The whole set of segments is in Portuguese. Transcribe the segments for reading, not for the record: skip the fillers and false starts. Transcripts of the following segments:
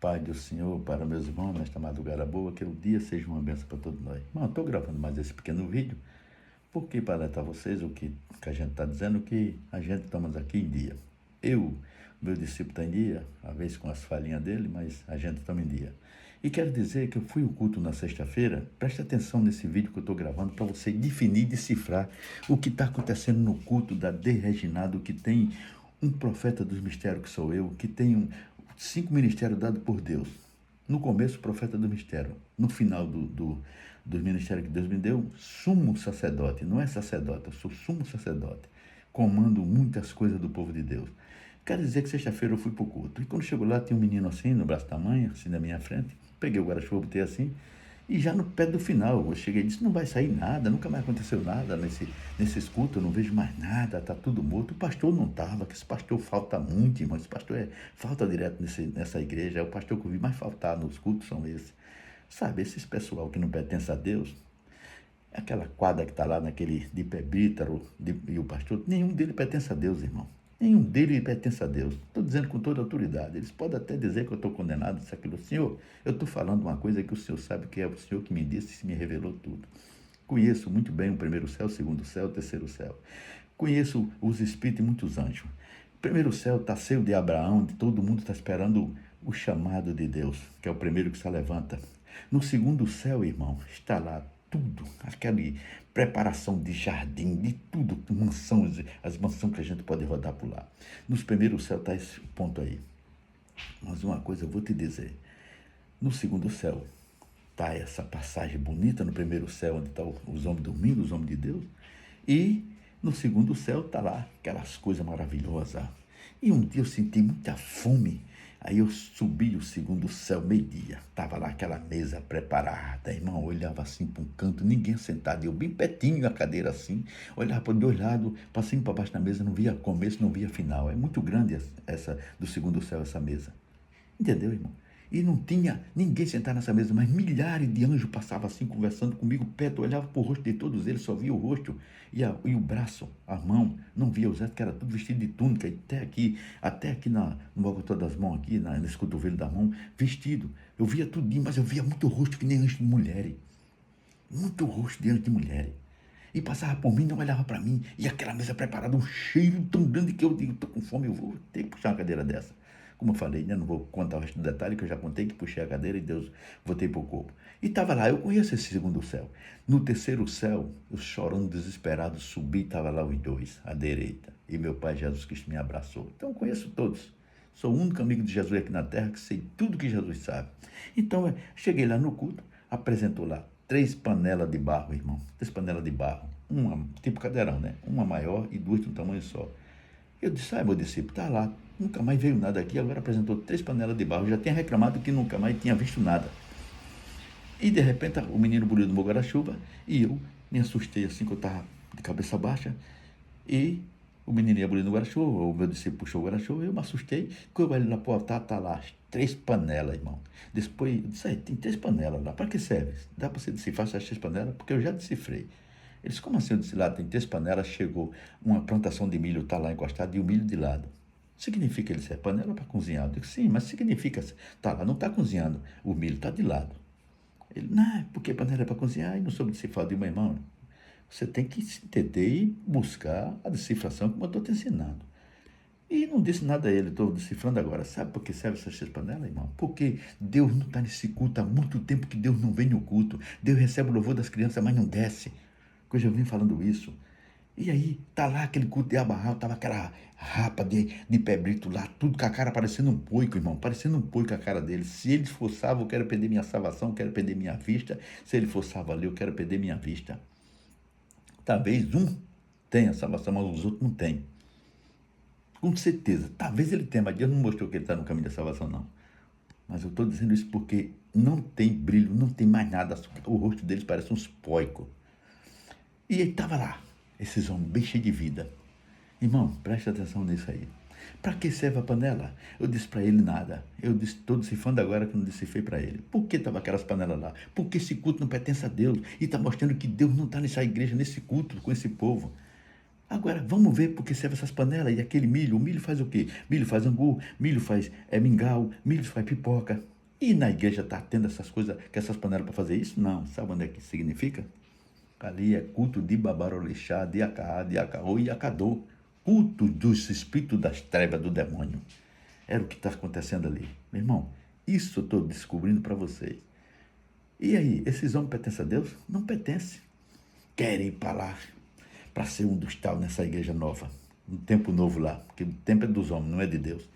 Paz do Senhor para meus irmãos nesta madrugada boa, que o dia seja uma bênção para todos nós. Irmão, estou gravando mais esse pequeno vídeo, porque para alertar vocês o que a gente está dizendo, que a gente estamos aqui em dia. Meu discípulo está em dia, às vezes com as falhinhas dele, mas a gente está em dia. E quero dizer que eu fui ao culto na sexta-feira, preste atenção nesse vídeo que eu estou gravando para você definir, decifrar o que está acontecendo no culto da De Reginaldo, que tem um profeta dos mistérios que sou eu, que tem 5 ministérios dados por Deus. No começo, profeta do mistério. No final dos ministérios que Deus me deu, sumo sacerdote. Não é sacerdote, eu sou sumo sacerdote. Comando muitas coisas do povo de Deus. Quero dizer que sexta-feira eu fui para o culto. E quando chegou lá, tinha um menino assim, no braço da mãe, assim na minha frente. Peguei o guarda-chuva, botei assim. E já no pé do final, eu cheguei e disse, não vai sair nada, nunca mais aconteceu nada nesse escuto, eu não vejo mais nada, está tudo morto. O pastor não estava, que esse pastor falta muito, irmão, esse pastor falta direto nessa igreja, é o pastor que eu vi mais faltar nos cultos são esses. Sabe, esses pessoal que não pertence a Deus, aquela quadra que está lá naquele de Pebítaro e o pastor, nenhum deles pertence a Deus, irmão. Nenhum deles pertence a Deus. Estou dizendo com toda autoridade. Eles podem até dizer que eu estou condenado, isso, aquilo. Senhor, eu estou falando uma coisa que o Senhor sabe que é o Senhor que me disse e me revelou tudo. Conheço muito bem o primeiro céu, o segundo céu, o terceiro céu. Conheço os espíritos e muitos anjos. O primeiro céu está cheio de Abraão, de todo mundo está esperando o chamado de Deus, que é o primeiro que se levanta. No segundo céu, irmão, está lá tudo, aquela preparação de jardim, de tudo, mansões, as mansões que a gente pode rodar por lá. Nos primeiros céus está esse ponto aí. Mas uma coisa eu vou te dizer, no segundo céu está essa passagem bonita, no primeiro céu onde estão os homens dormindo, os homens de Deus, e no segundo céu está lá aquelas coisas maravilhosas. E um dia eu senti muita fome. Aí eu subi o segundo céu, meio-dia. Estava lá aquela mesa preparada, irmão. Eu olhava assim para um canto, ninguém sentado. Eu bem pertinho a cadeira assim. Olhava para os dois lados, para cima e para baixo da mesa. Não via começo, não via final. É muito grande essa do segundo céu, essa mesa. Entendeu, irmão? E não tinha ninguém sentado nessa mesa, mas milhares de anjos passavam assim, conversando comigo, perto. Eu olhava para o rosto de todos eles, só via o rosto e o braço, a mão. Não via os restos, que era tudo vestido de túnica, e até aqui no bocotó das mãos, aqui nesse cotovelo da mão, vestido. Eu via tudinho, mas eu via muito rosto que nem anjo de mulheres. Muito rosto de anjo de mulheres. E passava por mim, não olhava para mim. E aquela mesa preparada, um cheiro tão grande que eu digo, estou com fome, eu vou ter que puxar uma cadeira dessa. Como eu falei, né? Não vou contar o resto do detalhe, que eu já contei que puxei a cadeira e Deus, voltei para o corpo. E estava lá, eu conheço esse segundo céu. No terceiro céu, eu chorando desesperado, subi e estava lá os dois, à direita. E meu Pai Jesus Cristo me abraçou. Então eu conheço todos. Sou o único amigo de Jesus aqui na terra que sei tudo que Jesus sabe. Então, cheguei lá no culto, apresentou lá 3 panelas de barro, irmão. 3 panelas de barro. Uma, tipo cadeirão, né? Uma maior e 2 de um tamanho só. Eu disse, meu discípulo, está lá, nunca mais veio nada aqui, agora apresentou 3 panelas de barro, já tinha reclamado que nunca mais tinha visto nada. E de repente o menino buliu no meu guarda-chuva e eu me assustei assim, que eu estava de cabeça baixa, e o menino ia bulir no guarda-chuva, o meu discípulo puxou o guarda-chuva, eu me assustei, quando eu olhei lá para o altar, está lá, 3 panelas, irmão. Depois, eu disse, tem 3 panelas lá, para que serve? Dá para você decifrar essas 3 panelas? Porque eu já decifrei. Eles, como assim? Eu disse, lá tem 3 panelas, chegou uma plantação de milho, está lá encostado, e o milho de lado. Significa ele ser panela para cozinhar? Eu digo, sim, mas significa, está lá, não está cozinhando, o milho está de lado. Ele, não, porque panela é para cozinhar e não soube decifrar. Eu digo, meu irmão, você tem que entender e buscar a decifração como eu estou te ensinando. E não disse nada a ele, estou decifrando agora. Sabe por que serve essas 3 panelas, irmão? Porque Deus não está nesse culto há muito tempo que Deus não vem no culto. Deus recebe o louvor das crianças, mas não desce. Que eu já vim falando isso. E aí, tá lá aquele culto de abarral, tava aquela rapa de pé brito lá, tudo com a cara parecendo um poico, irmão, parecendo um poico a cara dele. Se ele for salvo, eu quero perder minha salvação, eu quero perder minha vista. Se ele for salvo ali, eu quero perder minha vista. Talvez um tenha salvação, mas os outros não têm. Com certeza, talvez ele tenha, mas Deus não mostrou que ele está no caminho da salvação, não. Mas eu estou dizendo isso porque não tem brilho, não tem mais nada. O rosto deles parece uns poicos. E ele estava lá, esses homens bem cheios de vida. Irmão, preste atenção nisso aí. Para que serve a panela? Eu disse para ele nada. Eu estou decifrando agora que não decifrei para ele. Por que estavam aquelas panelas lá? Porque esse culto não pertence a Deus. E está mostrando que Deus não está nessa igreja, nesse culto, com esse povo. Agora, vamos ver por que serve essas panelas e aquele milho. O milho faz o quê? Milho faz angu, milho faz mingau, milho faz pipoca. E na igreja está tendo essas coisas, que essas panelas para fazer isso? Não. Sabe onde é que significa? Ali é culto de Babarolixá, de Acaá, de Acaô e Acadô. Culto dos espíritos das trevas do demônio. Era o que está acontecendo ali. Meu irmão, isso eu estou descobrindo para vocês. E aí, esses homens pertencem a Deus? Não pertencem. Querem ir para lá, para ser um dos tal nessa igreja nova. Um tempo novo lá, porque o tempo é dos homens, não é de Deus.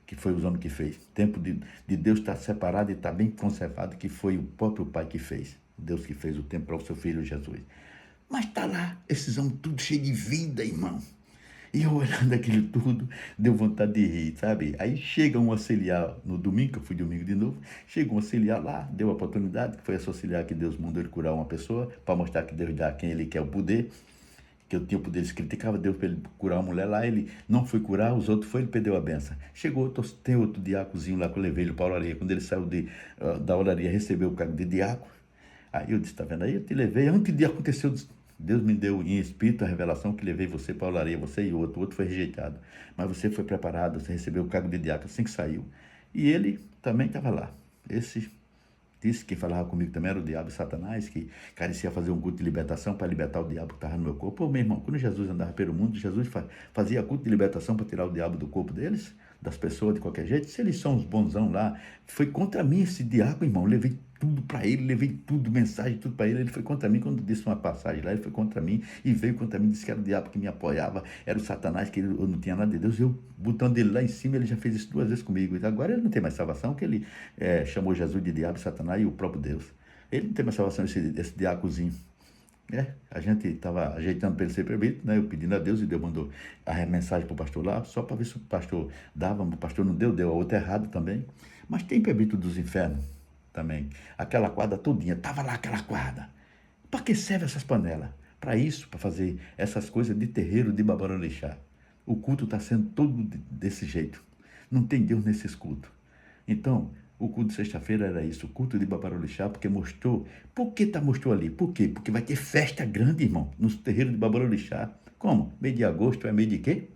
Que foi os homens que fez. O tempo de Deus está separado e está bem conservado, que foi o próprio Pai que fez. Deus que fez o tempo para o seu Filho Jesus. Mas está lá, esses homens tudo cheio de vida, irmão. E eu olhando aquilo tudo, deu vontade de rir, sabe? Aí chega um auxiliar, no domingo, que eu fui domingo de novo, chega um auxiliar lá, deu a oportunidade, que foi esse auxiliar que Deus mandou ele curar uma pessoa, para mostrar que Deus dá a quem ele quer o poder, que eu tinha o poder, eles criticavam Deus para ele curar uma mulher lá, ele não foi curar, os outros foi, ele perdeu a benção. Chegou, tem outro diáconozinho lá que eu levei ele para a olaria, quando ele saiu da olaria, recebeu o cargo de diácono. Aí eu disse, tá vendo aí? Eu te levei, antes de acontecer, Deus me deu em espírito a revelação que levei você para a olaria, você e o outro foi rejeitado. Mas você foi preparado, você recebeu o cargo de diácono assim que saiu. E ele também estava lá. Esse disse que falava comigo também era o diabo e Satanás, que carecia fazer um culto de libertação para libertar o diabo que estava no meu corpo. Pô, meu irmão, quando Jesus andava pelo mundo, Jesus fazia culto de libertação para tirar o diabo do corpo deles, das pessoas de qualquer jeito. Se eles são uns bonzão lá, foi contra mim esse diabo, irmão. Levei tudo para ele, levei tudo, mensagem, tudo para ele. Ele foi contra mim quando disse uma passagem lá, ele foi contra mim e veio contra mim, disse que era o diabo que me apoiava, era o Satanás, que eu não tinha nada de Deus. Eu, botando ele lá em cima, ele já fez isso 2 vezes comigo. Agora ele não tem mais salvação, que ele chamou Jesus de diabo, Satanás e o próprio Deus. Ele não tem mais salvação, esse diáconozinho. A gente estava ajeitando para ele ser prefeito, né? Eu pedindo a Deus e Deus mandou a mensagem para o pastor lá, só para ver se o pastor dava, o pastor não deu a outra errado também. Mas tem prefeito dos infernos também. Aquela quadra todinha, estava lá aquela quadra. Para que serve essas panelas? Para isso, para fazer essas coisas de terreiro de Babarolixá. O culto está sendo todo desse jeito. Não tem Deus nesses cultos. Então, o culto de sexta-feira era isso, o culto de Babarolixá, porque mostrou. Por que mostrou ali? Por quê? Porque vai ter festa grande, irmão, nos terreiros de Babarolixá. Como? Mês de agosto é mês de quê?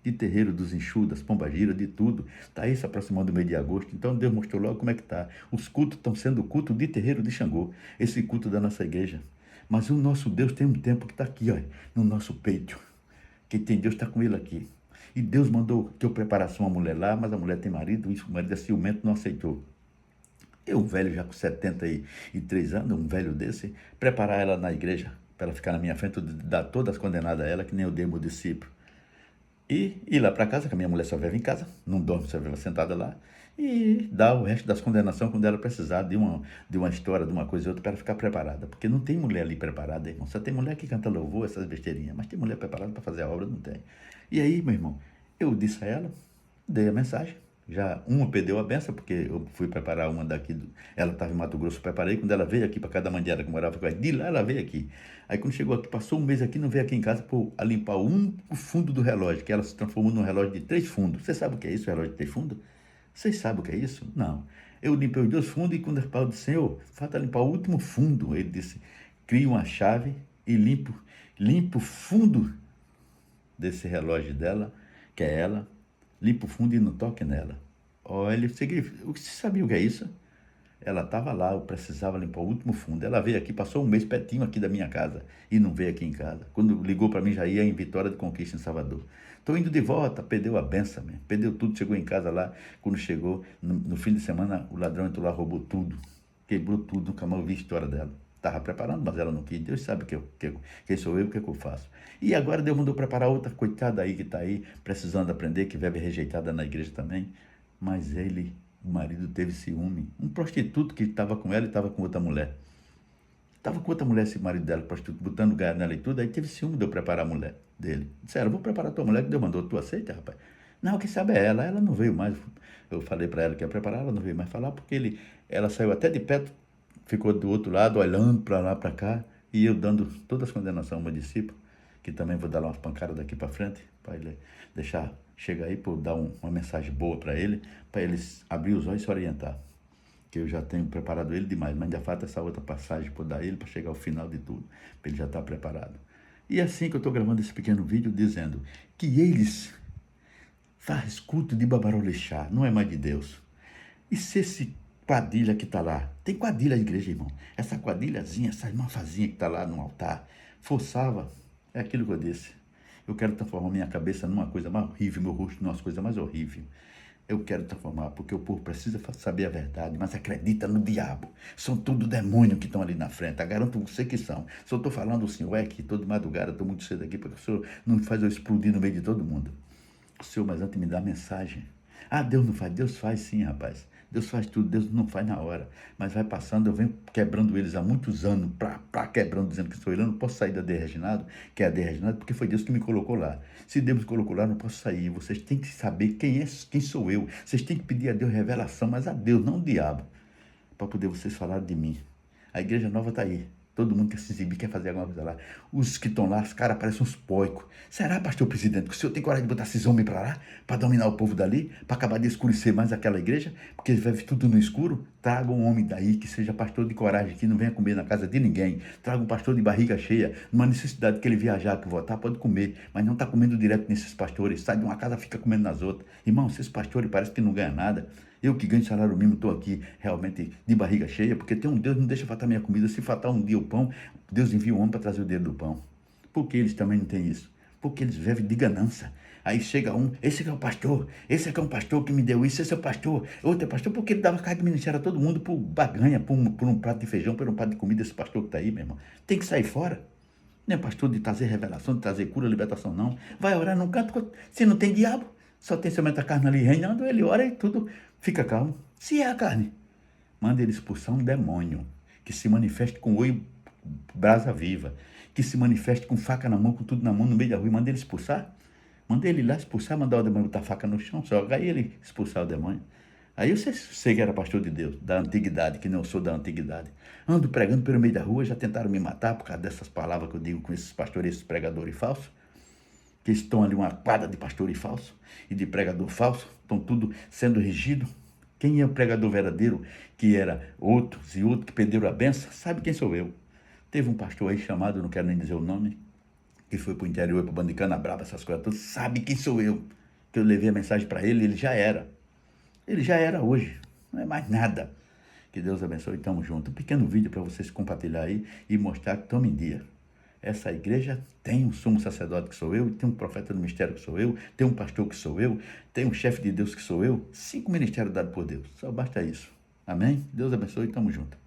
De terreiro dos Exu, das pombagiras, de tudo. Está aí se aproximando do mês de agosto. Então Deus mostrou logo como é que está. Os cultos estão sendo culto de terreiro de Xangô. Esse culto da nossa igreja. Mas o nosso Deus tem um tempo que está aqui, ó, no nosso peito. Quem tem Deus está com ele aqui. E Deus mandou que eu preparasse uma mulher lá, mas a mulher tem marido, e o marido é ciumento, não aceitou. Eu, velho, já com 73 anos, um velho desse, preparar ela na igreja, para ela ficar na minha frente, dar todas as condenadas a ela, que nem eu dei meu discípulo. E ir lá para casa, que a minha mulher só vive em casa, não dorme, só vive sentada lá, e dar o resto das condenações quando ela precisar de uma história, de uma coisa e outra, para ela ficar preparada. Porque não tem mulher ali preparada, irmão. Só tem mulher que canta louvor, essas besteirinhas, mas tem mulher preparada para fazer a obra, não tem. E aí, meu irmão, eu disse a ela, dei a mensagem. Já uma perdeu a benção, porque eu fui preparar uma daqui, ela estava em Mato Grosso, preparei, quando ela veio aqui para cada mandiara que morava com ela, de lá ela veio aqui. Aí quando chegou aqui, passou um mês aqui, não veio aqui em casa a limpar o fundo do relógio, que ela se transformou num relógio de 3 fundos. Você sabe o que é isso, relógio de 3 fundos? Vocês sabem o que é isso? Não. Eu limpei os 2 fundos e quando eu disse, Senhor, falta limpar o último fundo. Ele disse, cria uma chave e limpo o fundo desse relógio dela, que é ela, limpa o fundo e não toque nela. Olha, você sabia o que é isso? Ela estava lá, eu precisava limpar o último fundo. Ela veio aqui, passou um mês pertinho aqui da minha casa e não veio aqui em casa. Quando ligou para mim, já ia em Vitória de Conquista, em Salvador. Estou indo de volta, perdeu a benção, mesmo. Perdeu tudo, chegou em casa lá. Quando chegou, no fim de semana, o ladrão entrou lá, roubou tudo, quebrou tudo, nunca mais ouvi a história dela. Estava preparando, mas ela não quis. Deus sabe quem sou eu, o que eu faço. E agora Deus mandou preparar outra coitada aí que está aí, precisando aprender, que vive rejeitada na igreja também. Mas o marido teve ciúme. Um prostituto que estava com ela e estava com outra mulher. Estava com outra mulher, esse marido dela, prostituto, botando gás nela e tudo. Aí teve ciúme de eu preparar a mulher dele. Disseram, vou preparar a tua mulher que Deus mandou. Tu aceita, rapaz? Não, quem sabe é ela. Ela não veio mais. Eu falei para ela que ia preparar, ela não veio mais falar, porque ela saiu até de perto, ficou do outro lado, olhando para lá, para cá, e eu dando todas as condenações ao meu discípulo, que também vou dar lá umas pancadas daqui para frente, para ele deixar, chegar aí, para eu dar uma mensagem boa para ele abrir os olhos e se orientar. Que eu já tenho preparado ele demais, mas ainda falta essa outra passagem para dar ele, para chegar ao final de tudo, para ele já estar preparado. E é assim que eu estou gravando esse pequeno vídeo, dizendo que eles fazem culto de Babarolixá, não é mais de Deus. E se esse quadrilha que está lá. Tem quadrilha de igreja, irmão. Essa quadrilhazinha, essa irmãfazinha que está lá no altar, forçava. É aquilo que eu disse. Eu quero transformar minha cabeça numa coisa mais horrível, meu rosto numa coisa mais horrível. Eu quero transformar, porque o povo precisa saber a verdade, mas acredita no diabo. São tudo demônio que estão ali na frente. Eu garanto você que são. Se eu estou falando, o senhor é que toda madrugada, estou muito cedo aqui, porque o senhor não faz eu explodir no meio de todo mundo. O senhor, mas antes me dá mensagem. Ah, Deus não faz. Deus faz sim, rapaz. Deus faz tudo, Deus não faz na hora. Mas vai passando, eu venho quebrando eles há muitos anos, quebrando, dizendo que sou ele. Eu não posso sair da Reginado, que é a Reginado, porque foi Deus que me colocou lá. Se Deus me colocou lá, eu não posso sair. Vocês têm que saber quem sou eu. Vocês têm que pedir a Deus revelação, mas a Deus, não o diabo, para poder vocês falarem de mim. A igreja nova está aí. Todo mundo quer se exibir, quer fazer alguma coisa lá. Os que estão lá, os caras parecem uns poicos. Será, pastor presidente, que o senhor tem coragem de botar esses homens para lá? Para dominar o povo dali? Para acabar de escurecer mais aquela igreja? Porque vai ver tudo no escuro? Traga um homem daí que seja pastor de coragem, que não venha comer na casa de ninguém. Traga um pastor de barriga cheia. Numa necessidade que ele viajar, que votar, pode comer. Mas não está comendo direto nesses pastores. Sai de uma casa, fica comendo nas outras. Irmão, esses pastores parecem que não ganham nada. Eu que ganho salário mínimo estou aqui realmente de barriga cheia, porque tem um Deus que não deixa faltar minha comida. Se faltar um dia o pão, Deus envia um homem para trazer o dinheiro do pão. Por que eles também não têm isso? Porque eles vivem de ganância. Aí chega um, esse aqui é o pastor, esse aqui é um pastor que me deu isso, esse é o pastor, outro é pastor, porque ele dava carga de ministério a todo mundo por baganha, por um prato de feijão, por um prato de comida, esse pastor que está aí, meu irmão. Tem que sair fora. Não é pastor de trazer revelação, de trazer cura, libertação, não. Vai orar num canto, se não tem diabo, só tem somente a carne ali reinando, ele ora e tudo fica calmo. Se é a carne, manda ele expulsar um demônio que se manifeste com oi, brasa viva, que se manifeste com faca na mão, com tudo na mão, no meio da rua, manda ele expulsar. Manda ele ir lá expulsar, mandar o demônio botar a faca no chão, jogar e ele expulsar o demônio. Aí eu sei que era pastor de Deus, da antiguidade, que não sou da antiguidade. Ando pregando pelo meio da rua, já tentaram me matar por causa dessas palavras que eu digo com esses pastores, esses pregadores falsos, que estão ali uma quadra de pastores falsos e de pregador falso, estão tudo sendo regido. Quem é o pregador verdadeiro, que era outros e outros que perderam a benção, sabe quem sou eu. Teve um pastor aí chamado, não quero nem dizer o nome, que foi para o interior, para o Bandicana Brava, essas coisas todas, sabe quem sou eu. Que eu levei a mensagem para ele, ele já era. Ele já era hoje, não é mais nada. Que Deus abençoe, tamo junto. Um pequeno vídeo para vocês compartilhar aí e mostrar que estamos em dia. Essa igreja tem um sumo sacerdote que sou eu, tem um profeta do mistério que sou eu, tem um pastor que sou eu, tem um chefe de Deus que sou eu. 5 ministérios dados por Deus, só basta isso. Amém? Deus abençoe, tamo junto.